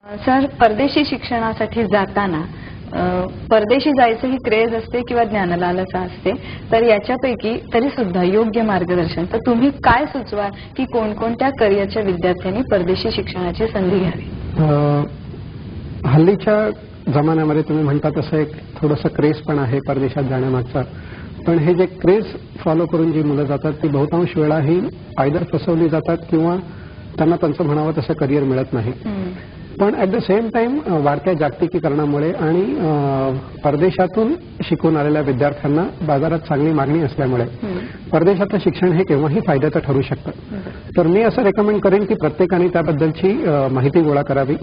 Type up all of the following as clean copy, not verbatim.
Sir, परदेशी शिक्षणासाठी जाताना परदेशी जायचं ही क्रेज असते किंवा ज्ञानलालसा असते, तर याच्यापैकी तरी सुद्धा योग्य मार्गदर्शन तर तुम्ही काय सुचवा की कोणकोणत्या करिअरच्या विद्यार्थ्यांनी परदेशी शिक्षणाची संधी घ्यावी? हल्लीच्या जमान्यामध्ये तुम्ही म्हणता तसं एक थोडंसं क्रेज पण आहे परदेशात जाण्यामागचा, पण हे जे क्रेज फॉलो करून जी मुलं जातात ती बहुतांश वेळा ही आयदर फसवली जातात किंवा त्यांना त्यांचं म्हणावं तसं करिअर मिळत नाही. पण ॲट द सेम टाइम वाढत्या जागतिकीकरणामुळे आणि परदेशातून शिकून आलेल्या विद्यार्थ्यांना बाजारात चांगली मागणी असल्यामुळे परदेशातलं शिक्षण हे केव्हाही फायद्याचं ठरू शकतं. तर मी असं रेकमेंड करेन की प्रत्येकाने त्याबद्दलची माहिती गोळा करावी.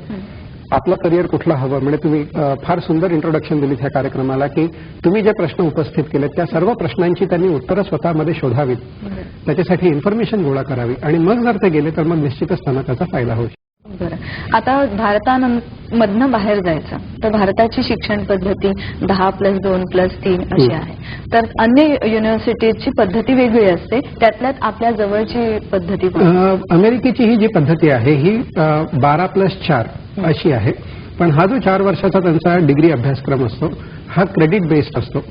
आपलं करिअर कुठलं हवं, म्हणजे तुम्ही फार सुंदर इंट्रोडक्शन दिलीत ह्या कार्यक्रमाला की तुम्ही जे प्रश्न उपस्थित केलेत त्या सर्व प्रश्नांची त्यांनी उत्तरं स्वतःमध्ये शोधावीत, त्याच्यासाठी इन्फॉर्मेशन गोळा करावी आणि मग जर ते गेले तर मग निश्चितच त्यांना त्याचा फायदा होईल. बरं, आता भारतामधनं बाहेर जायचं तर भारताची शिक्षण पद्धती 10+2+3 अशी आहे, तर अन्य युनिव्हर्सिटीची पद्धती वेगळी असते, त्यातल्यात आपल्या जवळची पद्धती अमेरिकेची ही जी पद्धती आहे ही 12+4 अशी आहे. पण हा जो 4 वर्षाचा त्यांचा डिग्री अभ्यासक्रम असतो हा क्रेडिट बेस्ड असतो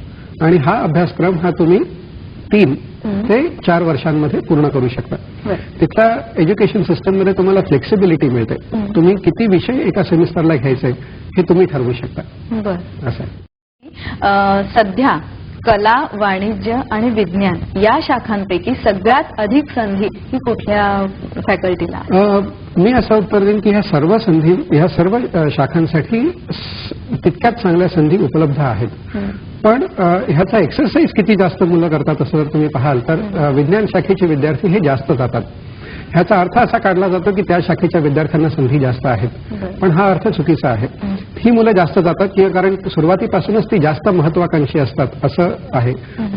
आणि हा अभ्यासक्रम हा तुम्ही 3 ते 4 वर्षांमध्ये पूर्ण करू शकता. तिथल्या एज्युकेशन सिस्टममध्ये तुम्हाला फ्लेक्सिबिलिटी मिळते. तुम्ही किती विषय एका सेमिस्टरला घ्यायचे हे तुम्ही ठरवू शकता. असं सध्या कला, वाणिज्य आणि विज्ञान या शाखांपैकी सगळ्यात अधिक संधी ही कुठल्या फॅकल्टीला? मी असं उत्तर देईन की ह्या सर्व संधी, ह्या सर्व शाखांसाठी तितक्याच चांगल्या संधी उपलब्ध आहेत. पण ह्याचा एक्सरसाइज किती जास्त मुलं करतात असं जर तुम्ही पाहाल तर विज्ञान शाखेचे विद्यार्थी हे जास्त जातात. ह्याचा अर्थ असा काढला जातो की त्या शाखेच्या विद्यार्थ्यांना संधी जास्त आहेत, पण हा अर्थ चुकीचा आहे. ही मुलं जास्त जातात किंवा कारण सुरुवातीपासूनच ती जास्त महत्वाकांक्षी असतात असं आहे.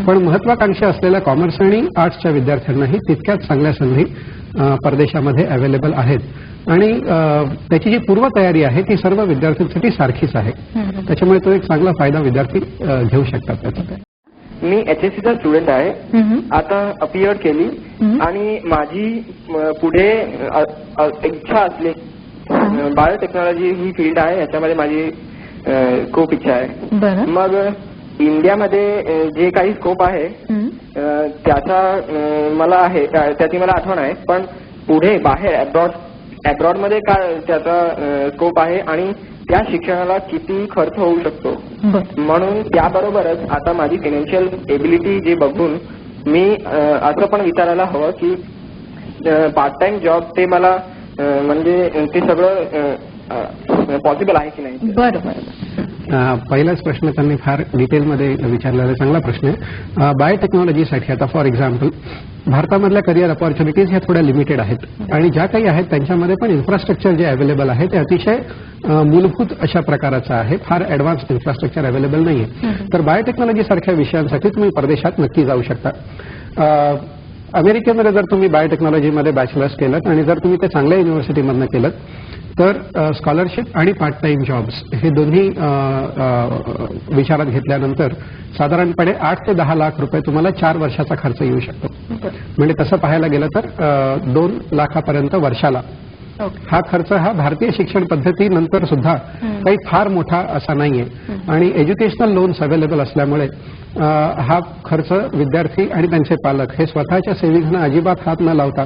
पण महत्वाकांक्षी असलेल्या कॉमर्स आणि आर्ट्सच्या विद्यार्थ्यांनाही तितक्याच चांगल्या संधी परदेशामध्ये अवेलेबल आहेत आणि त्याची जी पूर्वतयारी आहे ती सर्व विद्यार्थ्यांसाठी सारखीच आहे. त्याच्यामुळे तो एक चांगला फायदा विद्यार्थी घेऊ शकतात त्याचा. मी HSCचा स्टुडंट आहे, आता अपीयर केली आणि माझी पुढे इच्छा असली बायोटेक्नॉलॉजी ही फील्ड आहे, याच्यामध्ये माझी खूप इच्छा आहे. मग इंडियामध्ये जे काही स्कोप आहे त्याचा मला आहे, त्याची मला आठवण आहे, पण पुढे बाहेर अब्रॉडमध्ये काय त्याचा स्कोप आहे आणि त्या शिक्षणाला किती खर्च होऊ शकतो. म्हणून त्याबरोबरच आता माझी फायनान्शियल एबिलिटी जे बघून मी असं पण विचारायला हवं की पार्ट टाइम जॉब ते मला म्हणजे ते सगळं पॉसिबल आहे की नाही. बरोबर. पहिलाच प्रश्न त्यांनी फार डिटेलमध्ये विचारलेला चांगला प्रश्न आहे. बायोटेक्नॉलॉजीसाठी आता फॉर एक्झाम्पल भारतामधल्या करिअर अपॉर्च्युनिटीज ह्या थोड्या लिमिटेड आहेत आणि ज्या काही आहेत त्यांच्यामध्ये पण इन्फ्रास्ट्रक्चर जे अवेलेबल आहे ते अतिशय मूलभूत अशा प्रकारचं आहे, फार ॲडव्हान्स्ड इन्फ्रास्ट्रक्चर अवेलेबल नाही आहे. तर बायोटेक्नॉलॉजी सारख्या विषयांसाठी तुम्ही परदेशात नक्की जाऊ शकता. अमेरिकेमध्ये जर तुम्ही बायोटेक्नॉलॉजीमध्ये बॅचलर्स केलं आणि जर तुम्ही ते चांगल्या युनिव्हर्सिटीमधनं केलं तर स्कॉलरशिप आणि पार्ट टाइम जॉब्स हे दोन्ही विचारात घेतल्यानंतर साधारणपणे 8 ते 10 लाख रुपये तुम्हाला 4 वर्षाचा खर्च येऊ शकतो. म्हणजे तसं पाहायला गेलं तर 2 लाखापर्यंत वर्षाला हा खर्च हा भारतीय शिक्षण पद्धतीनंतर सुद्धा काही फार मोठा असा नाहीये आणि एज्युकेशनल लोन्स अवेलेबल असल्यामुळे हा खर्च विद्यार्थी आणि त्यांचे पालक हे स्वतःच्या सेव्हिंग्सना अजिबात हात न लावता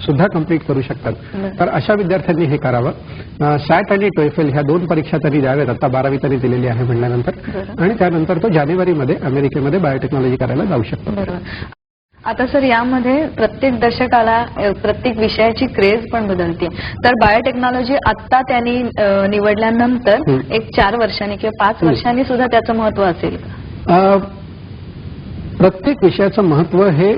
सुद्धा कंप्लीट करू शकतात. तर अशा विद्यार्थ्यांनी हे करावं. सॅट आणि टोएफल ह्या 2 परीक्षा तरी द्याव्यात. आता 12वी तरी दिलेली आहे म्हणल्यानंतर आणि त्यानंतर तो जानेवारीमध्ये अमेरिकेमध्ये बायोटेक्नॉलॉजी करायला जाऊ शकतो. आता सर यामध्ये प्रत्येक दशकाला प्रत्येक विषयाची क्रेज पण बदलते, तर बायोटेक्नॉलॉजी आत्ता त्यांनी निवडल्यानंतर एक 4 वर्षांनी किंवा 5 वर्षांनी सुद्धा त्याचं महत्व असेल? प्रत्येक विषयाचं महत्व हे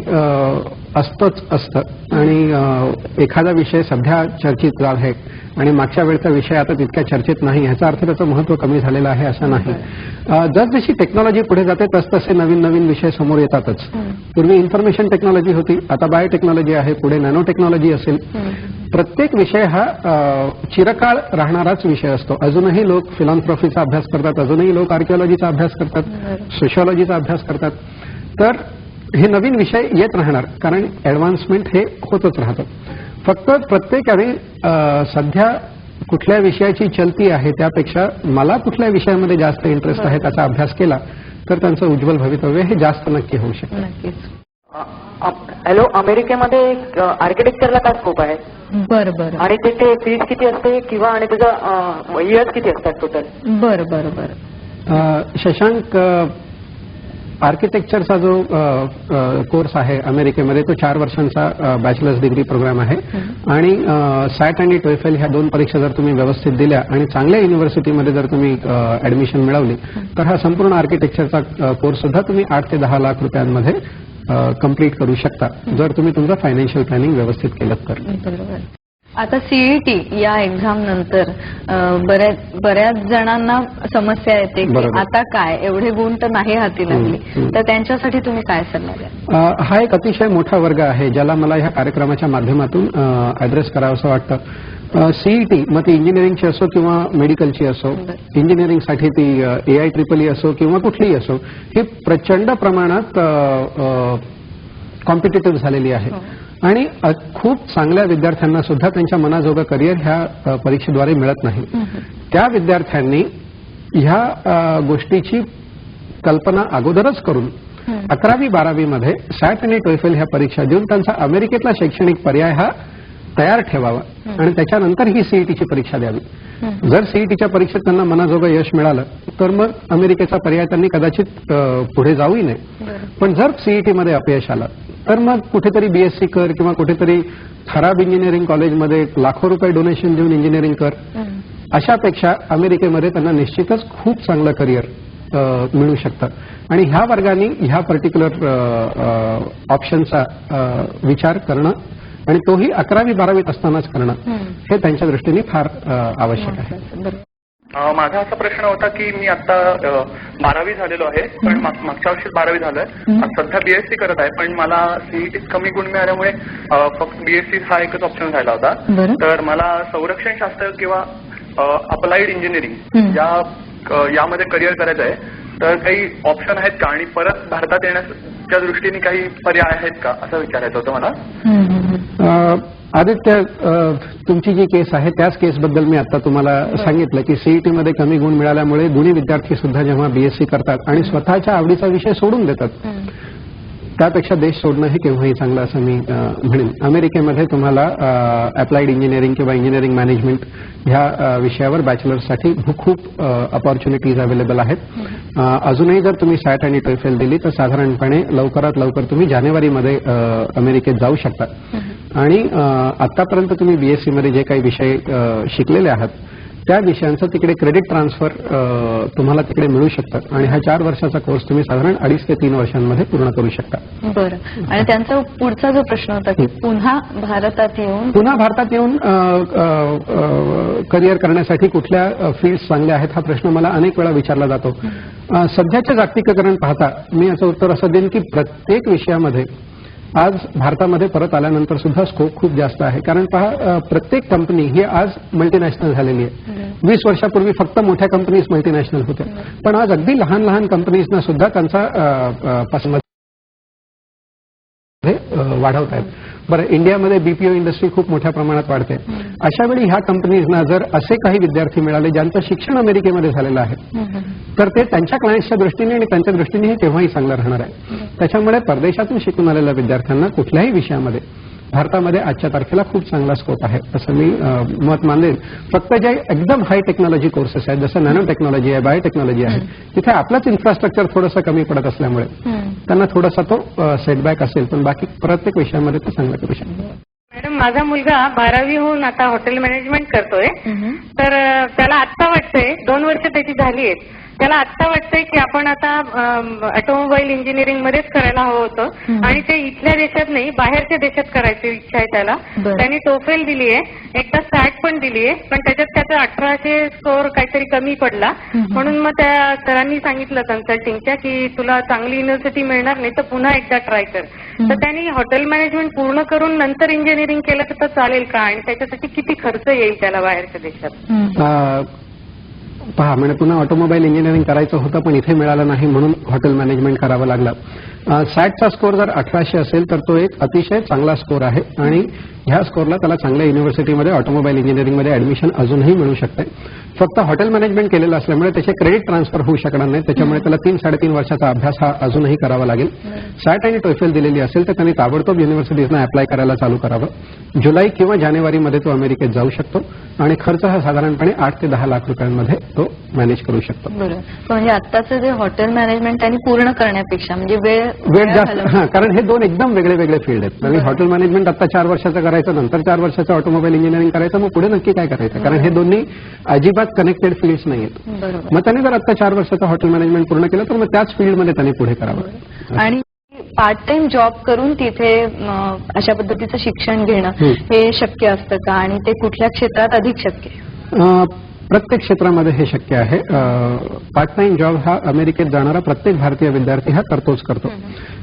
असतं आणि एखादा विषय सध्या चर्चेत आहे आणि मागच्या वेळचा विषय आता तितक्या चर्चेत नाही ह्याचा अर्थ त्याचं महत्व कमी झालेलं आहे असं नाही. जसजशी टेक्नॉलॉजी पुढे जाते तसतसे नवीन नवीन विषय समोर येतातच. पूर्वी इन्फॉर्मेशन टेक्नॉलॉजी होती, आता बायोटेक्नॉलॉजी आहे, पुढे नॅनो टेक्नॉलॉजी असेल. प्रत्येक विषय हा चिरकाळ राहणाराच विषय असतो. अजूनही लोक फिलॉन्थ्रॉफीचा अभ्यास करतात, अजूनही लोक आर्किओलॉजीचा अभ्यास करतात, सोशिओलॉजीचा अभ्यास करतात. तर हे नवीन विषय येत राहणार कारण ॲडव्हान्समेंट हे होतच राहतं. फक्त प्रत्येकाने सध्या कुठल्या विषयाची चलती आहे त्यापेक्षा मला कुठल्या विषयामध्ये जास्त इंटरेस्ट आहे त्याचा अभ्यास केला तर त्यांचं उज्ज्वल भवितव्य हे जास्त नक्की होऊ शकतं. नक्कीच. हॅलो, अमेरिकेमध्ये आर्किटेक्चरला काय स्कोप आहे बरं बरं आणि तिथे फीज किती असते किंवा आणि त्याचं इयर्स किती असतात टोटल? बरं बरं बरं. शशांक, आर्किटेक्चरचा जो कोर्स आहे अमेरिकेमध्ये तो 4 वर्षांचा बॅचलर्स डिग्री प्रोग्राम आहे आणि सॅट आणि टोएफल ह्या 2 परीक्षा जर तुम्ही व्यवस्थित दिल्या आणि चांगल्या युनिव्हर्सिटीमध्ये जर तुम्ही ऍडमिशन मिळवली तर हा संपूर्ण आर्किटेक्चरचा कोर्स सुद्धा तुम्ही 8 ते 10 लाख रुपयांमध्ये कंप्लीट करू शकता जर तुम्ही तुमचं फायनान्शियल प्लॅनिंग व्यवस्थित केलं तर. बरोबर. आता सीईटी या एक्झाम नंतर बऱ्याच जणांना समस्या येते की बरोबर. आता काय एवढे गुण तर नाही हाती लागले, तर त्यांच्यासाठी तुम्ही काय सल्ला द्याल? हा एक अतिशय मोठा वर्ग आहे ज्याला मला ह्या कार्यक्रमाच्या माध्यमातून ऍड्रेस करावंसं वाटतं. सीईटी मग ती इंजिनिअरिंगची असो किंवा मेडिकलची असो, इंजिनिअरिंगसाठी ती AI असो किंवा कुठलीही असो, ही प्रचंड प्रमाणात कॉम्पिटिटिव्ह झालेली आहे आणि खूप चांगल्या विद्यार्थ्यांना सुद्धा त्यांच्या मनाजोगं करिअर ह्या परीक्षेद्वारे मिळत नाही. त्या विद्यार्थ्यांनी ह्या गोष्टीची कल्पना अगोदरच करून 11वी 12वी मध्ये सॅट आणि टोएफल ह्या परीक्षा देऊन त्यांचा अमेरिकेतला शैक्षणिक पर्याय हा तयार ठेवावा आणि त्याच्यानंतर ही सीईटीची परीक्षा द्यावी. जर सीईटीच्या परीक्षेत त्यांना मनाजोगं यश मिळालं तर मग अमेरिकेचा पर्याय त्यांनी कदाचित पुढे जाऊही नये. पण जर सीईटीमध्ये अपयश आलं तर मग कुठेतरी BSc कर किंवा कुठेतरी खराब इंजिनिअरिंग कॉलेजमध्ये लाखो रुपये डोनेशन देऊन इंजिनिअरिंग कर. अशापेक्षा अमेरिकेमध्ये त्यांना निश्चितच खूप चांगलं करिअर मिळू शकतं आणि ह्या वर्गाने ह्या पर्टिक्युलर ऑप्शनचा विचार करणं आणि तोही 11वी 12वीत असतानाच करणं हे त्यांच्या दृष्टीने फार आवश्यक आहे. माझा असा प्रश्न होता की मी आता 12वी झालेलो आहे पण मागच्या वर्षी 12वी झालोय, सध्या BSc करत आहे पण मला सीईटीत कमी गुण मिळाल्यामुळे फक्त BSc हा एकच ऑप्शन राहिला होता. तर मला संरक्षण शास्त्र किंवा अप्लाइड इंजिनिअरिंग यामध्ये करिअर करायचं आहे. तर काही ऑप्शन आहेत का आणि परत भारतात येण्याच्या दृष्टीने काही पर्याय आहेत का असं विचारायचं होतं मला. आदित्य, तुमची जी केस आहे त्याच केसबद्दल मी आता तुम्हाला सांगितलं की सीईटी मध्ये कमी गुण मिळाल्यामुळे गुणी विद्यार्थी सुद्धा जेव्हा BSc करतात आणि स्वतःच्या आवडीचा विषय सोडून देतात त्यापेक्षा देश सोडणं हे केव्हाही चांगलं असं मी म्हणेन. अमेरिकेमध्ये तुम्हाला अप्लाइड इंजिनिअरिंग किंवा इंजिनिअरिंग मॅनेजमेंट ह्या विषयावर बॅचलर्ससाठी खूप अपॉर्च्युनिटीज अवेलेबल आहेत. अजूनही जर तुम्ही सॅट आणि टोएफल दिली तर साधारणपणे लवकरात लवकर तुम्ही जानेवारीमध्ये अमेरिकेत जाऊ शकता आणि आतापर्यंत तुम्ही BSc मध्ये जे काही विषय शिकलेले आहात त्या विषयांचं तिकडे क्रेडिट ट्रान्सफर तुम्हाला तिकडे मिळू शकतं आणि हा 4 वर्षाचा कोर्स तुम्ही साधारण 2.5 ते 3 वर्षांमध्ये पूर्ण करू शकता. बरं. आणि त्यांचा पुढचा जो प्रश्न होता की पुन्हा भारतात येऊन करिअर करण्यासाठी कुठल्या फील्ड्स चांगल्या आहेत हा प्रश्न मला अनेक वेळा विचारला जातो. सध्याचे जागतिकीकरण पाहता मी याचं उत्तर असं देईन की प्रत्येक विषयामध्ये आज भारतामध्ये परत आल्यानंतर सुद्धा स्कोप खूप जास्त आहे. कारण पहा, प्रत्येक कंपनी ही आज मल्टीनॅशनल झालेली आहे. 20 वर्षापूर्वी फक्त मोठ्या कंपनीज मल्टीनॅशनल होत्या पण आज अगदी लहान लहान कंपनीजना सुद्धा त्यांचा पसंत वाढवत आहेत. बरं, इंडियामध्ये BPO इंडस्ट्री खूप मोठ्या प्रमाणात वाढते. अशा वेळी ह्या कंपनीजना जर असे काही विद्यार्थी मिळाले ज्यांचं शिक्षण अमेरिकेमध्ये झालेलं आहे तर ते त्यांच्या क्लायंट्सच्या दृष्टीने आणि त्यांच्या दृष्टीनेही तेव्हाही चांगलं राहणार आहे. त्याच्यामुळे परदेशातून शिकून आलेल्या विद्यार्थ्यांना कुठल्याही विषयामध्ये भारतामध्ये आजच्या तारखेला खूप चांगला स्कोप आहे असं मी मत मानेन. फक्त जे एकदम हाय टेक्नॉलॉजी कोर्सेस आहेत जसं नॅनो टेक्नॉलॉजी आहे, बायोटेक्नॉलॉजी आहे, तिथे आपलंच इन्फ्रास्ट्रक्चर थोडंसं कमी पडत असल्यामुळे त्यांना थोडासा तो सेटबॅक असेल पण बाकी प्रत्येक विषयामध्ये ते चांगलं करू शकतो. मॅडम, माझा मुलगा 12वी होऊन आता हॉटेल मॅनेजमेंट करतोय. तर त्याला आत्ता वाटतंय 2 वर्ष त्याची झाली आहेत, त्याला आत्ता वाटतंय की आपण आता ऑटोमोबाईल इंजिनिअरिंग मध्येच करायला हवं होतं आणि ते इथल्या देशात नाही बाहेरच्या देशात करायची इच्छा आहे त्याला. त्यांनी टोफेल दिली आहे, एकदा सॅट पण दिली आहे पण त्याच्यात त्याचा 1800 स्कोअर काहीतरी कमी पडला म्हणून मग त्या सरांनी सांगितलं कन्सल्टिंगच्या की तुला चांगली युनिव्हर्सिटी मिळणार नाही तर पुन्हा एकदा ट्राय कर. तर त्यांनी हॉटेल मॅनेजमेंट पूर्ण करून नंतर इंजिनिअरिंग केलं तर चालेल का आणि त्याच्यासाठी किती खर्च येईल त्याला बाहेरच्या देशात? पहा, म्हणजे पुन्हा ऑटोमोबाईल इंजिनिअरिंग करायचं होतं पण इथे मिळालं नाही म्हणून हॉटेल मॅनेजमेंट करावं लागलं. सॅटचा स्कोर जर 1800 असेल तर तो एक अतिशय चांगला स्कोर आहे आणि ह्या स्कोरला त्याला चांगल्या युनिव्हर्सिटीमध्ये ऑटोमोबाईल इंजिनिअरिंगमध्ये ऍडमिशन अजूनही मिळू शकते. फक्त हॉटेल मॅनेजमेंट केलेलं असल्यामुळे त्याचे क्रेडिट ट्रान्सफर होऊ शकणार नाही, त्याच्यामुळे त्याला 3-3.5 वर्षाचा अभ्यास हा अजूनही करावा लागेल. सॅट आणि टोएफल दिलेली असेल तर त्यांनी ताबडतोब युनिव्हर्सिटीजना अप्लाय करायला चालू करावं. जुलै किंवा जानेवारीमध्ये तो अमेरिकेत जाऊ शकतो आणि खर्च हा साधारणपणे 8 ते 10 लाख रुपयांमध्ये तो मॅनेज करू शकतो. बरोबर. म्हणजे आत्ताचं जे हॉटेल मॅनेजमेंट त्यांनी पूर्ण करण्यापेक्षा म्हणजे वेळ जास्त, कारण हे दोन एकदम वेगळे वेगळे फील्ड आहेत. म्हणजे हॉटेल मॅनेजमेंट आता 4 वर्षाचं करायचं, नंतर 4 वर्षाचं ऑटोमोबाईल इंजिनिअरिंग करायचं, मग पुढे नक्की काय करायचं, कारण हे दोन्ही अजिबात कनेक्टेड फील्ड्स नाही आहेत. बरोबर. मग त्यांनी जर आता 4 वर्षाचं हॉटेल मॅनेजमेंट पूर्ण केलं तर मग त्याच फील्डमध्ये त्यांनी पुढे करावं. आणि पार्ट टाइम जॉब करून तिथे अशा पद्धतीचं शिक्षण घेणं हे शक्य असतं का आणि ते कुठल्या क्षेत्रात अधिक शक्य आहे? प्रत्येक क्षेत्रामध्ये हे शक्य आहे. पार्ट टाइम जॉब हा अमेरिकेत जाणारा प्रत्येक भारतीय विद्यार्थी हा करतोच करतो.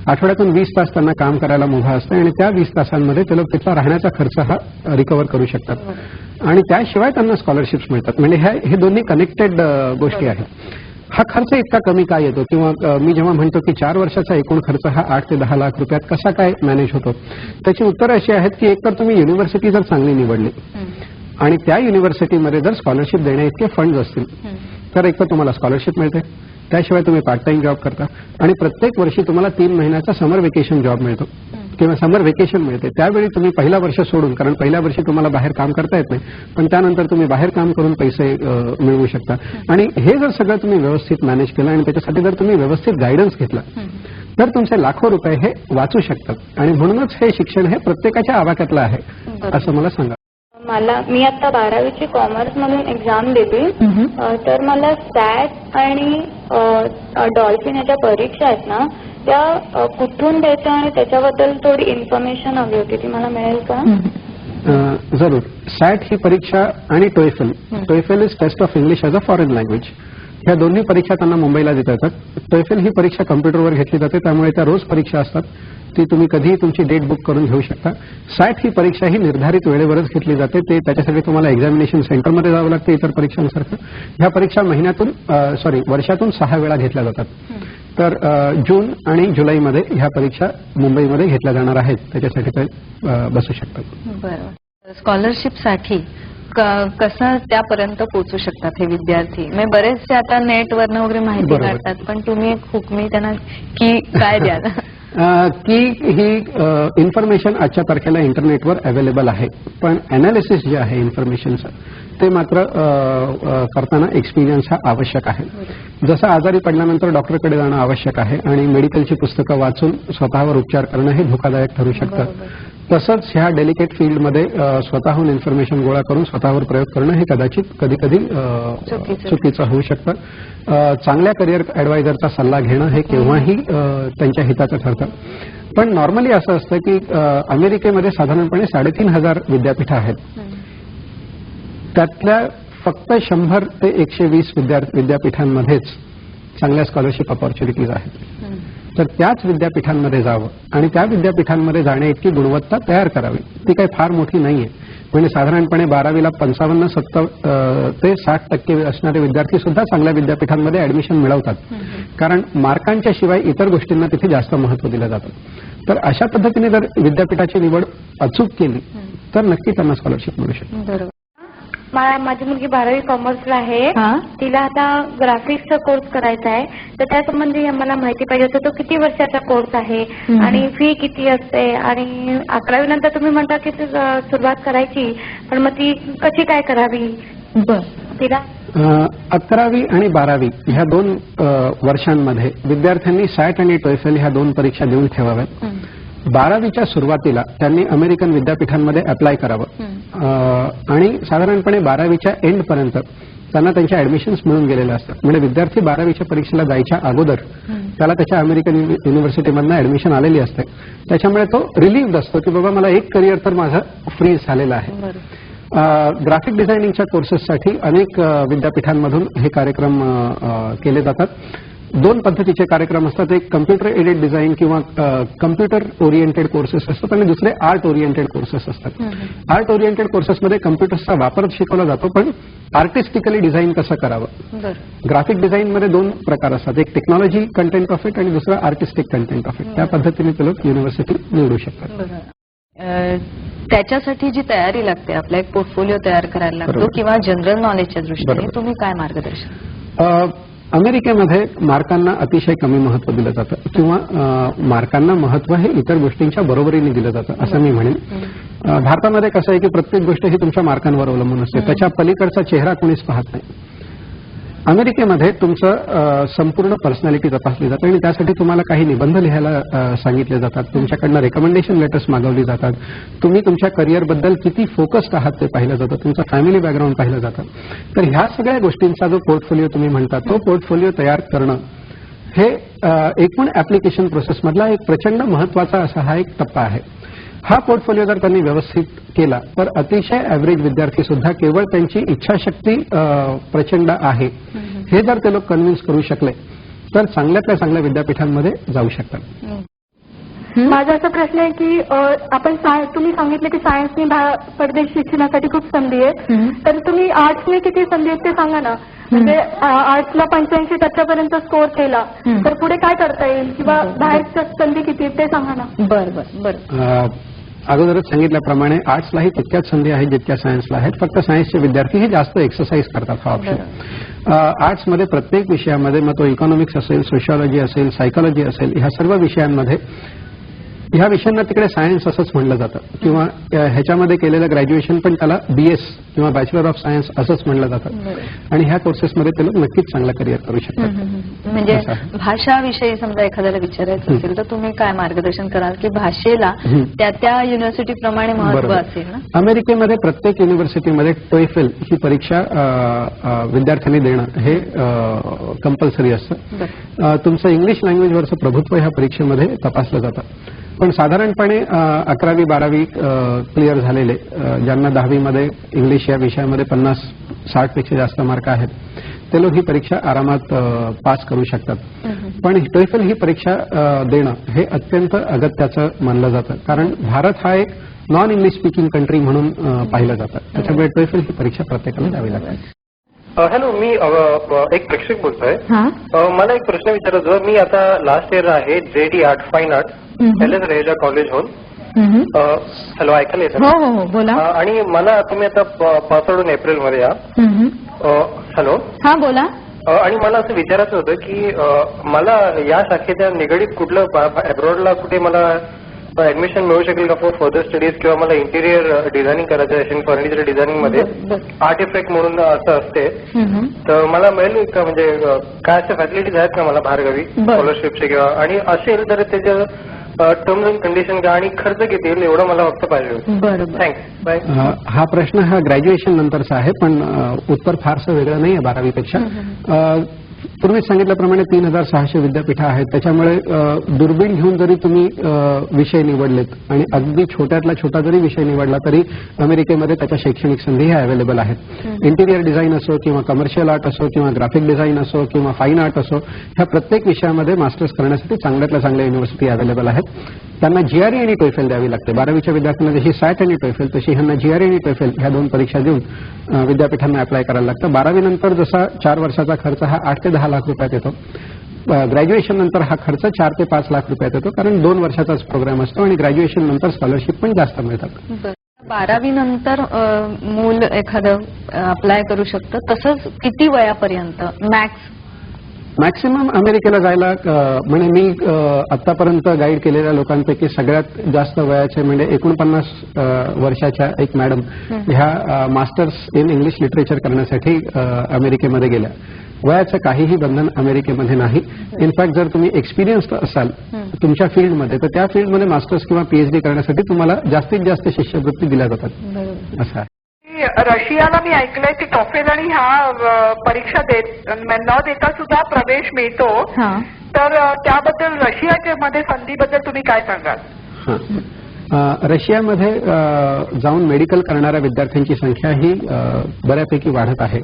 आठवड्यातून 20 तास त्यांना काम करायला मुभा असते आणि त्या 20 तासांमध्ये ते लोक तिथला राहण्याचा खर्च हा रिकव्हर करू शकतात आणि त्याशिवाय त्यांना स्कॉलरशिप्स मिळतात. म्हणजे हे दोन्ही कनेक्टेड गोष्टी आहेत. हा खर्च इतका कमी काय येतो, किंवा मी जेव्हा म्हणतो की 4 वर्षाचा एकूण खर्च हा 8 ते 10 लाख रुपयात कसा काय मॅनेज होतो, त्याची उत्तरं अशी आहेत की एकतर तुम्ही युनिव्हर्सिटी जर चांगली निवडली आणि त्या युनिव्हर्सिटीमध्ये जर स्कॉलरशिप देण्या इतके फंड असतील तर एक तर तुम्हाला स्कॉलरशिप मिळते, त्याशिवाय तुम्ही पार्ट टाइम जॉब करता आणि प्रत्येक वर्षी तुम्हाला 3 महिन्याचा समर वेकेशन जॉब मिळतो किंवा समर वेकेशन मिळते. त्यावेळी तुम्ही पहिला वर्ष सोडून, कारण पहिल्या वर्षी तुम्हाला बाहेर काम करता येत नाही, पण त्यानंतर तुम्ही बाहेर काम करून पैसे मिळवू शकता. आणि हे जर सगळं तुम्ही व्यवस्थित मॅनेज केलं आणि त्याच्यासाठी जर तुम्ही व्यवस्थित गायडन्स घेतला तर तुमचे लाखो रुपये हे वाचू शकतात. आणि म्हणूनच हे शिक्षण हे प्रत्येकाच्या आवाक्यातलं आहे असं मला सांगा. मी आता 12वीची कॉमर्स मधून एक्झाम देते, तर मला सॅट आणि डॉल्फिन याच्या परीक्षा आहेत ना, त्या कुठून द्यायच्या आणि त्याच्याबद्दल थोडी इन्फॉर्मेशन हवी होती, ती मला मिळेल का? जरूर. सॅट ही परीक्षा आणि TOEFL is test of English as a foreign language, ह्या दोन्ही परीक्षा त्यांना मुंबईला देता येतात. टोएफल ही परीक्षा कम्प्युटरवर घेतली जाते, त्यामुळे त्या रोज परीक्षा असतात, ती तुम्ही कधीही तुमची डेट बुक करून घेऊ शकता. सॅट ही परीक्षा ही निर्धारित वेळेवरच घेतली जाते, ते त्याच्यासाठी तुम्हाला एक्झामिनेशन सेंटरमध्ये जावं लागतं इतर परीक्षांसारखं. ह्या परीक्षा वर्षातून 6 वेळा घेतल्या जातात. तर जून आणि जुलैमध्ये ह्या परीक्षा मुंबईमध्ये घेतल्या जाणार आहेत, त्याच्यासाठी ते बसू शकतात. बरोबर. स्कॉलरशिपसाठी कसं त्यापर्यंत पोहोचू शकतात हे विद्यार्थी? म्हणजे बरेचसे आता नेटवरनं वगैरे माहिती काढतात, पण तुम्ही एक हुकमी त्यांना की काय द्याल? की ही इन्फॉर्मेशन आजच्या तारखेला इंटरनेटवर अवेलेबल आहे, पण अनालिसिस जे आहे इन्फॉर्मेशनचं ते मात्र करताना एक्सपिरियन्स हा आवश्यक आहे. जसं आजारी पडल्यानंतर डॉक्टरकडे जाणं आवश्यक आहे आणि मेडिकलची पुस्तकं वाचून स्वतःवर उपचार करणं हे धोकादायक ठरू शकतं, तसंच ह्या डेलिकेट फील्डमध्ये स्वतःहून इन्फॉर्मेशन गोळा करून स्वतःवर प्रयोग करणं हे कदाचित कधी कधी चुकीचं होऊ शकतं. चांगल्या करिअर ऍडवायझरचा सल्ला घेणं हे केव्हाही त्यांच्या हिताचं ठरतं. पण नॉर्मली असं असतं की अमेरिकेमध्ये साधारणपणे 3,500 विद्यापीठं आहेत, त्यातल्या फक्त 100 ते 120 विद्यापीठांमध्येच चांगल्या स्कॉलरशिप ऑपॉर्च्युनिटीज आहेत. तर त्याच विद्यापीठांमध्ये जावं आणि त्या विद्यापीठांमध्ये जाण्या इतकी गुणवत्ता तयार करावी, ती काही फार मोठी नाहीये. म्हणजे साधारणपणे 12वीला 55-70 ते 60% असणारे विद्यार्थी सुद्धा चांगल्या विद्यापीठांमध्ये ऍडमिशन मिळवतात, कारण मार्कांच्या शिवाय इतर गोष्टींना तिथे जास्त महत्त्व दिलं जातं. तर अशा पद्धतीने जर विद्यापीठाची निवड अचूक केली तर नक्की त्यांना स्कॉलरशिप मिळू शकते. बरोबर. माझी मुलगी 12वी कॉमर्सला आहे, तिला आता ग्राफिक्सचा कोर्स करायचा आहे, तर त्यासंबंधी मला माहिती पाहिजे होतं. तो किती वर्षाचा कोर्स आहे आणि फी किती असते, आणि 11वी नंतर तुम्ही म्हणता की सुरुवात करायची, पण मग ती कशी काय करावी तिला? 11वी आणि 12वी ह्या 2 वर्षांमध्ये विद्यार्थ्यांनी सॅट आणि टोएफल ह्या 2 परीक्षा देऊन ठेवाव्यात. 12वीच्या सुरुवातीला त्यांनी अमेरिकन विद्यापीठांमध्ये अप्लाय करावं आणि साधारणपणे 12वीच्या एंडपर्यंत त्यांना त्यांच्या ऍडमिशन्स मिळून गेलेल्या असतात. म्हणजे विद्यार्थी 12वीच्या परीक्षेला जायच्या अगोदर त्याला त्याच्या अमेरिकन युनिव्हर्सिटीमधनं ऍडमिशन आलेली असते, त्याच्यामुळे तो रिलीव्ड असतो की बाबा मला एक करिअर तर माझं फ्री झालेलं आहे. ग्राफिक डिझायनिंगच्या कोर्सेससाठी अनेक विद्यापीठांमधून हे कार्यक्रम केले जातात. दोन पद्धतीचे कार्यक्रम असतात. एक कम्प्युटर एडेड डिझाईन किंवा कम्प्युटर ओरिएंटेड कोर्सेस असतात आणि दुसरे आर्ट ओरिएंटेड कोर्सेस असतात. आर्ट ओरिएंटेड कोर्सेसमध्ये कम्प्युटर्सचा वापर शिकवला जातो, पण आर्टिस्टिकली डिझाईन कसं करावं. ग्राफिक डिझाईनमध्ये दोन प्रकार असतात. एक टेक्नॉलॉजी कंटेंट ऑफ इट आणि दुसरा आर्टिस्टिक कंटेंट ऑफ इट. त्या पद्धतीने ते लोक युनिव्हर्सिटी निवडू शकतात. त्याच्यासाठी जी तयारी लागते, आपला एक पोर्टफोलिओ तयार करायला लागतो बरोबर. किंवा जनरल नॉलेजच्या दृष्टीने बरोबर. तुम्ही काय मार्गदर्शन. अमेरिकेमध्ये मार्कांना अतिशय कमी महत्व दिलं जातं किंवा मार्कांना महत्व हे इतर गोष्टींच्या बरोबरीने दिलं जातं असं मी म्हणेन. भारतामध्ये कसं आहे की प्रत्येक गोष्ट ही तुमच्या मार्कांवर अवलंबून असते, त्याच्या पलीकडचा चेहरा कोणीच पाहत नाही. अमेरिकेमध्ये तुमचं संपूर्ण पर्सनॅलिटी तपासली जाते आणि त्यासाठी तुम्हाला काही निबंध लिहायला सांगितले जातात. तुमच्याकडनं रेकमेंडेशन लेटर्स मागवली जातात. तुम्ही तुमच्या करिअरबद्दल किती फोकस्ड आहात ते पाहिलं जातं. तुमचं फॅमिली बॅकग्राऊंड पाहिलं जातं. तर ह्या सगळ्या गोष्टींचा जो पोर्टफोलिओ तुम्ही म्हणता तो पोर्टफोलिओ तयार करणं हे एकूण ऍप्लिकेशन प्रोसेसमधला एक प्रचंड महत्वाचा असा हा एक टप्पा आहे. हा पोर्टफोलिओ जर त्यांनी व्यवस्थित केला तर अतिशय ॲव्हरेज विद्यार्थी सुद्धा केवळ त्यांची इच्छाशक्ती प्रचंड आहे हे जर ते लोक कन्व्हिन्स करू शकले तर चांगल्यातल्या चांगल्या विद्यापीठांमध्ये जाऊ शकतात. माझा असा प्रश्न आहे की आपण तुम्ही सांगितलं की सायन्सने परदेश शिक्षणासाठी खूप संधी आहेत, तर तुम्ही आर्ट्सने किती संधी आहेत ते सांगा ना. म्हणजे आर्ट्सला 85% स्कोर केला तर पुढे काय करता येईल किंवा बाहेरच्या संधी किती आहेत ते सांगा ना. बरं. अगोदरच सांगितल्याप्रमाणे आर्ट्सलाही तितक्याच संधी आहेत जितक्या सायन्सला आहेत. फक्त सायन्सचे विद्यार्थी हे जास्त एक्सरसाइज करतात हा ऑप्शन. आर्ट्समध्ये प्रत्येक विषयामध्ये, मग तो इकॉनॉमिक्स असेल, सोशिओलॉजी असेल, सायकोलॉजी असेल, ह्या सर्व विषयांमध्ये ह्या विषयांना तिकडे सायन्स असंच म्हणलं जातं किंवा ह्याच्यामध्ये केलेलं ग्रॅज्युएशन पण त्याला BS किंवा बॅचलर ऑफ सायन्स असंच म्हणलं जातं आणि ह्या कोर्सेसमध्ये ते लोक नक्कीच चांगला करिअर करू शकतात. म्हणजे भाषाविषयी समजा एखाद्याला विचारायचं असेल तर तुम्ही काय मार्गदर्शन कराल की भाषेला त्या युनिव्हर्सिटीप्रमाणे महत्व असेल ना. अमेरिकेमध्ये प्रत्येक युनिव्हर्सिटीमध्ये TOEFL ही परीक्षा विद्यार्थ्यांनी देणं हे कंपल्सरी असतं. तुमचं इंग्लिश लँग्वेजवरचं प्रभुत्व ह्या परीक्षेमध्ये तपासलं जातं. पण साधारणपणे 11वी 12वी क्लिअर झालेले ज्यांना 10वीमध्ये इंग्लिश या विषयामध्ये 50-60 पेक्षा जास्त मार्क आहेत ते लोक ही परीक्षा आरामात पास करू शकतात. पण TOEFL ही परीक्षा देणं हे अत्यंत अगत्याचं मानलं जातं कारण भारत हा एक नॉन इंग्लिश स्पीकिंग कंट्री म्हणून पाहिलं जातं. त्याच्यामुळे TOEFL ही परीक्षा प्रत्येकाला द्यावी लागते. हॅलो, मी एक प्रेक्षक बोलतोय. मला एक प्रश्न विचारायचा. मी आता लास्ट इयर आहे JD art fine art LS Raheja college होऊन. हॅलो, ऐकायला येतं? हो बोला. आणि मला तुम्ही आता पास आउट एप्रिलमध्ये या. हॅलो, हा बोला. आणि मला असं विचारायचं होतं की मला या शाखेच्या निगडीत कुठलं अब्रॉडला कुठे मला ऍडमिशन मिळू शकेल का फॉर फर्दर स्टडीज किंवा मला इंटिरियर डिझायनिंग करायचं आहे. फर्निचर डिझायनिंग मध्ये आर्टिफॅक्ट म्हणून असं असते तर मला मिळेल का? म्हणजे काय अशा फॅसिलिटीज आहेत का मला बाहेरगावी स्कॉलरशिपचे किंवा, आणि असेल तर त्याच्या टर्म्स अँड कंडिशन का आणि खर्च किती येईल एवढं मला फक्त पाहिजे. थँक्स. बाय. हा प्रश्न हा ग्रॅज्युएशन नंतरचा आहे पण उत्तर फारसं वेगळं नाही आहे 12वीपेक्षा. पूर्वीच सांगितल्याप्रमाणे 3600 विद्यापीठं आहेत. त्याच्यामुळे दुर्बीण घेऊन जरी तुम्ही विषय निवडलेत आणि अगदी छोट्यातला छोटा जरी विषय निवडला तरी अमेरिकेमध्ये त्याच्या शैक्षणिक संधी ह्या अवेलेबल आहेत. इंटिरियर डिझाईन असो किंवा कमर्शियल आर्ट असो किंवा ग्राफिक डिझाईन असो किंवा फाईन आर्ट असो, ह्या प्रत्येक विषयामध्ये मास्टर्स करण्यासाठी चांगल्यातल्या चांगल्या युनिव्हर्सिटी अवेलेबल आहेत. त्यांना GRE आणि TOEFL द्यावी लागते. 12वीच्या विद्यार्थ्यांना जशी SAT आणि TOEFL तशी ह्यांना GRE आणि TOEFL ह्या दोन परीक्षा देऊन विद्यापीठांना अप्लाय करायला लागतं. 12वी नंतर जसा 4 वर्षाचा खर्च हा 8 ते 10 लाख रुपयात येतो, ग्रॅज्युएशन नंतर हा खर्च 4 ते 5 लाख रुपयात येतो कारण 2 वर्षाचाच प्रोग्राम असतो आणि ग्रॅज्युएशन नंतर स्कॉलरशिप पण जास्त मिळतात. 12वी नंतर मूल एखादं अप्लाय करू शकतं. तसंच किती वयापर्यंत मॅक्सिमम अमेरिकेला जायला म्हणजे मी आतापर्यंत गाईड केलेल्या लोकांपैकी सगळ्यात जास्त वयाचे म्हणजे 49 वर्षाच्या एक मॅडम ह्या मास्टर्स इन इंग्लिश लिटरेचर करण्यासाठी अमेरिकेमध्ये गेल्या. वयाचं काहीही बंधन अमेरिकेमध्ये नाही. इनफॅक्ट जर तुम्ही एक्सपिरियन्स्ड असाल तुमच्या फील्डमध्ये तर त्या फील्डमध्ये मास्टर्स किंवा PhD करण्यासाठी तुम्हाला जास्तीत जास्त शिष्यवृत्ती दिल्या जातात. असं आहे. रशियाला मी ऐकलंय की TOEFL आणि ह्या परीक्षा न देता सुद्धा प्रवेश मिळतो, तर त्याबद्दल रशियाच्या मध्ये संधीबद्दल तुम्ही काय सांगाल? रशियामध्ये जाऊन मेडिकल करणाऱ्या विद्यार्थ्यांची संख्या ही बऱ्यापैकी वाढत आहे.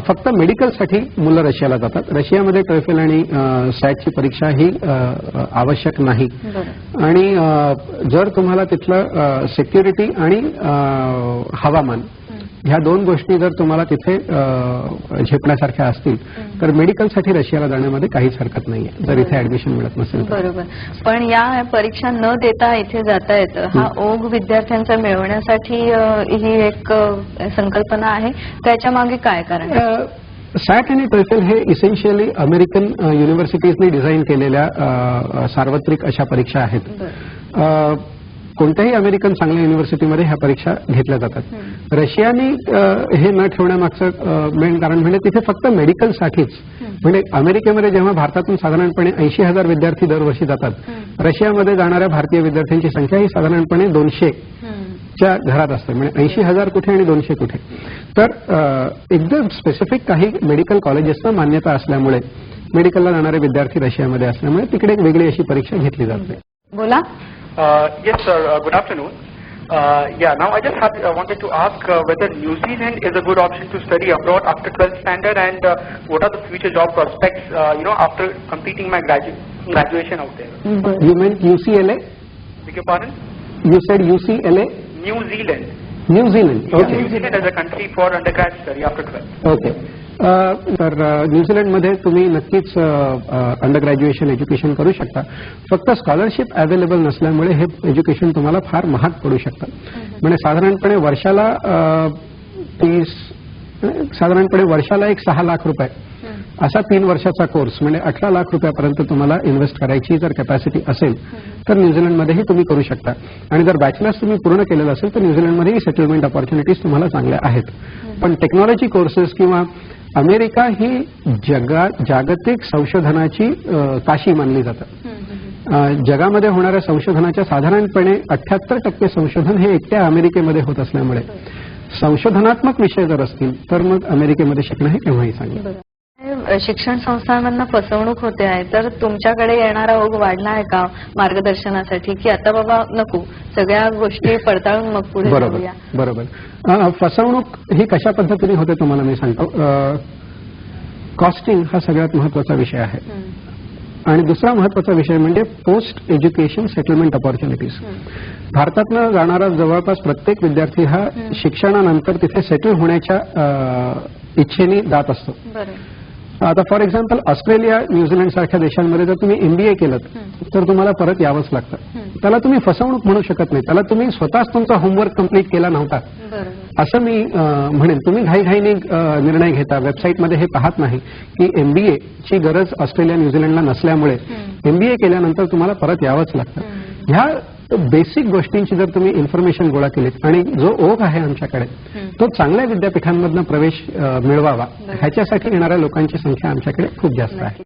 फक्त मेडिकलसाठी मुलं रशियाला जातात. रशियामध्ये टोएफल आणि सॅटची परीक्षा ही आवश्यक नाही. आणि जर तुम्हाला तिथलं सिक्युरिटी आणि हवामान ह्या दोन गोष्टी जर तुम्हाला तिथे झेपण्यासारख्या असतील तर मेडिकलसाठी रशियाला जाण्यामध्ये काहीच हरकत नाहीये जर इथे ऍडमिशन मिळत नसेल. बरोबर. पण या परीक्षा न देता इथे जाता येतं हा ओघ विद्यार्थ्यांचा मिळवण्यासाठी ही एक संकल्पना आहे. त्याच्या मागे काय कारण? सॅट आणि टोएफल हे इसेन्शियली अमेरिकन युनिव्हर्सिटीजनी डिझाईन केलेल्या सार्वत्रिक अशा परीक्षा आहेत. कोणत्याही अमेरिकन चांगल्या युनिव्हर्सिटीमध्ये ह्या परीक्षा घेतल्या जातात. रशियाने हे न ठेवण्यामागचं मेन कारण म्हणजे तिथे फक्त मेडिकलसाठीच, म्हणजे अमेरिकेमध्ये जेव्हा भारतातून साधारणपणे 80,000 विद्यार्थी दरवर्षी जातात, रशियामध्ये जाणाऱ्या भारतीय विद्यार्थ्यांची संख्या ही साधारणपणे 200च्या घरात असते. म्हणजे 80,000 कुठे आणि 200 कुठे. तर एकदम स्पेसिफिक काही मेडिकल कॉलेजेसना मान्यता असल्यामुळे मेडिकलला जाणारे विद्यार्थी रशियामध्ये असल्यामुळे तिकडे एक वेगळी अशी परीक्षा घेतली जाते. बोला. Yes, sir. Good afternoon. Now I just wanted to ask whether New Zealand is a good option to study abroad after 12th standard, and what are the future job prospects, after completing my graduation out there. You meant UCLA? Beg your pardon? You said UCLA? New Zealand. New Zealand. Okay. New Zealand as a country for undergrad study after 12th. Okay. तर न्यूझीलंडमध्ये तुम्ही नक्कीच under graduation education करू शकता. फक्त scholarship available नसल्यामुळे हे education तुम्हाला फार महाग पडू शकतं. म्हणजे साधारणपणे वर्षाला एक 6 लाख रुपये असा 3 वर्षाचा कोर्स म्हणजे 18 लाख रुपयापर्यंत तुम्हाला इन्व्हेस्ट करायची जर कॅपॅसिटी असेल तर न्यूझीलंडमध्येही तुम्ही करू शकता. आणि जर बॅचलर्स तुम्ही पूर्ण केलेलं असेल तर न्यूझीलंडमध्येही सेटलमेंट ऑपॉर्च्युनिटीज तुम्हाला चांगल्या आहेत. पण टेक्नॉलॉजी कोर्सेस किंवा अमेरिका ही जागतिक संशोधनाची काशी मानली जातं. जगामध्ये होणाऱ्या संशोधनाच्या साधारणपणे 78% संशोधन हे एकट्या अमेरिकेमध्ये होत असल्यामुळे संशोधनात्मक विषय जर असतील तर मग अमेरिकेमध्ये शिकणं हे केव्हाही चांगलं. शिक्षण संस्थांमधनं फसवणूक होते आहे तर तुमच्याकडे येणारा ओघ वाढला आहे का मार्गदर्शनासाठी, की आता बाबा नको सगळ्या गोष्टी पडताळून मग पुढे जाऊया? बरोबर. फसवणूक ही कशा पद्धतीने होते तुम्हाला मी सांगतो. कॉस्टिंग हा सगळ्यात महत्वाचा विषय आहे. आणि दुसरा महत्वाचा विषय म्हणजे पोस्ट एज्युकेशन सेटलमेंट ऑपॉर्च्युनिटीज. भारतातनं जाणारा जवळपास प्रत्येक विद्यार्थी हा शिक्षणानंतर तिथे सेटल होण्याच्या इच्छेने जात असतो. आता फॉर एक्झाम्पल ऑस्ट्रेलिया, न्यूझीलंड सारख्या देशांमध्ये जर तुम्ही MBA केलं तर तुम्हाला परत यावंच लागतं. त्याला तुम्ही फसवणूक म्हणू शकत नाही. त्याला तुम्ही स्वतःच तुमचा होमवर्क कंप्लीट केला नव्हता असं मी म्हणेन. तुम्ही घाईघाईने निर्णय घेता. वेबसाईटमध्ये हे पाहत नाही की MBA ची गरज ऑस्ट्रेलिया, न्यूझीलंडला नसल्यामुळे MBA केल्यानंतर तुम्हाला परत यावंच लागतं. ह्या बेसिक गोष्टींची जर तुम्ही इन्फॉर्मेशन गोळा केलीत आणि जो ओघ आहे आमच्याकडे तो चांगल्या विद्यापीठांमधनं प्रवेश मिळवावा ह्याच्यासाठी येणाऱ्या लोकांची संख्या आमच्याकडे खूप जास्त आहे.